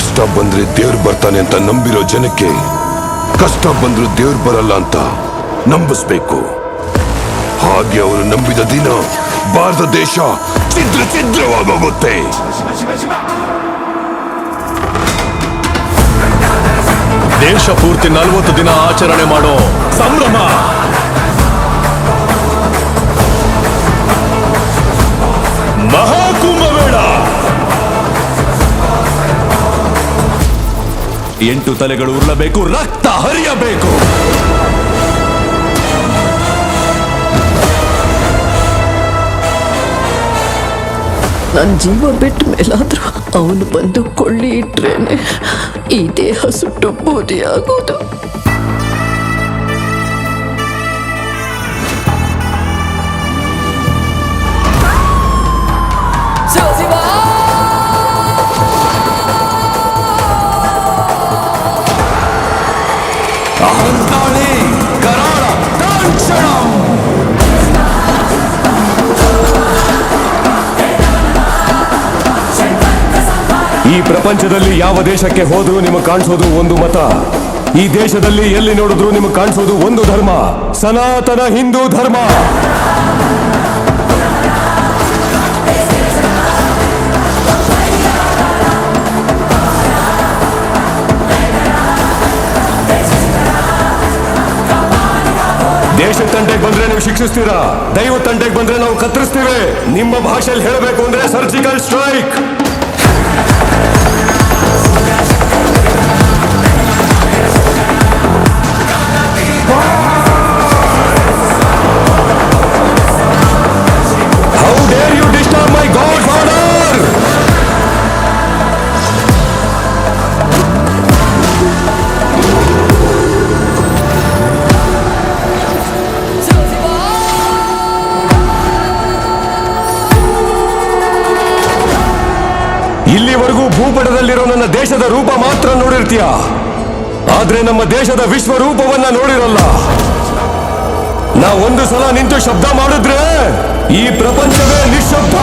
ಕಷ್ಟ ಬಂದ್ರೆ ದೇವ್ರು ಬರ್ತಾನೆ ಅಂತ ನಂಬಿರೋ ಜನಕ್ಕೆ ಕಷ್ಟ ಬಂದ್ರು ದೇವ್ರು ಬರಲ್ಲ ಅಂತ ನಂಬಿಸ್ಬೇಕು. ಹಾಗೆ ಅವರು ನಂಬಿದ ದಿನ ಭಾರತ ದೇಶ ಛಿದ್ರವಾಗೋಗುತ್ತೆ. ದೇಶ ಪೂರ್ತಿ 40 ದಿನ ಆಚರಣೆ ಮಾಡೋ ಸಂಭ್ರಮ. ಮಹಾಕುಂಭಮೇಳ. 8 ತಲೆಗಳು ಉರುಳಬೇಕು, ರಕ್ತ ಹರಿಯಬೇಕು. ನನ್ನ ಜೀವ ಬಿಟ್ಟ ಮೇಲಾದ್ರೂ ಅವನು ಬಂದು ಕೊಳ್ಳಿ ಇಟ್ರೇನೆ ಈ ದೇಹ ಸುಟ್ಟು ಬೂದಿ ಆಗೋದು. ಅಹಂಕಾಳಿ ಕರಾಳ ಕಾಂಚನ. ಈ ಪ್ರಪಂಚದಲ್ಲಿ ಯಾವ ದೇಶಕ್ಕೆ ಹೋದ್ರೂ ನಿಮಗೆ ಕಾಣಿಸೋದು ಒಂದು ಮತ. ಈ ದೇಶದಲ್ಲಿ ಎಲ್ಲಿ ನೋಡಿದ್ರೂ ನಿಮಗೆ ಕಾಣಿಸೋದು ಒಂದು ಧರ್ಮ, ಸನಾತನ ಹಿಂದೂ ಧರ್ಮ. ದೇಶ ತಂಟೆಗೆ ಬಂದ್ರೆ ನೀವು ಶಿಕ್ಷಿಸ್ತೀರಾ, ದೈವ ತಂಟೆಗೆ ಬಂದ್ರೆ ನಾವು ಕತ್ತರಿಸ್ತೀವಿ. ನಿಮ್ಮ ಭಾಷೆಯಲ್ಲಿ ಹೇಳಬೇಕು ಅಂದ್ರೆ surgical strike. How dare you disturb my God's order? ಇಲ್ಲಿವರೆಗೂ ಭೂಪಟದಲ್ಲಿರೋ ನನ್ನ ದೇಶದ ರೂಪ ಮಾತ್ರ ನೋಡಿರ್ತೀಯ, ಆದ್ರೆ ನಮ್ಮ ದೇಶದ ವಿಶ್ವರೂಪವನ್ನ ನೋಡಿರಲ್ಲ. ನಾ ಒಂದು ಸಲ ನಿಂತು ಶಬ್ದ ಮಾಡಿದ್ರೆ ಈ ಪ್ರಪಂಚವೇ ನಿಶ್ಶಬ್ದ.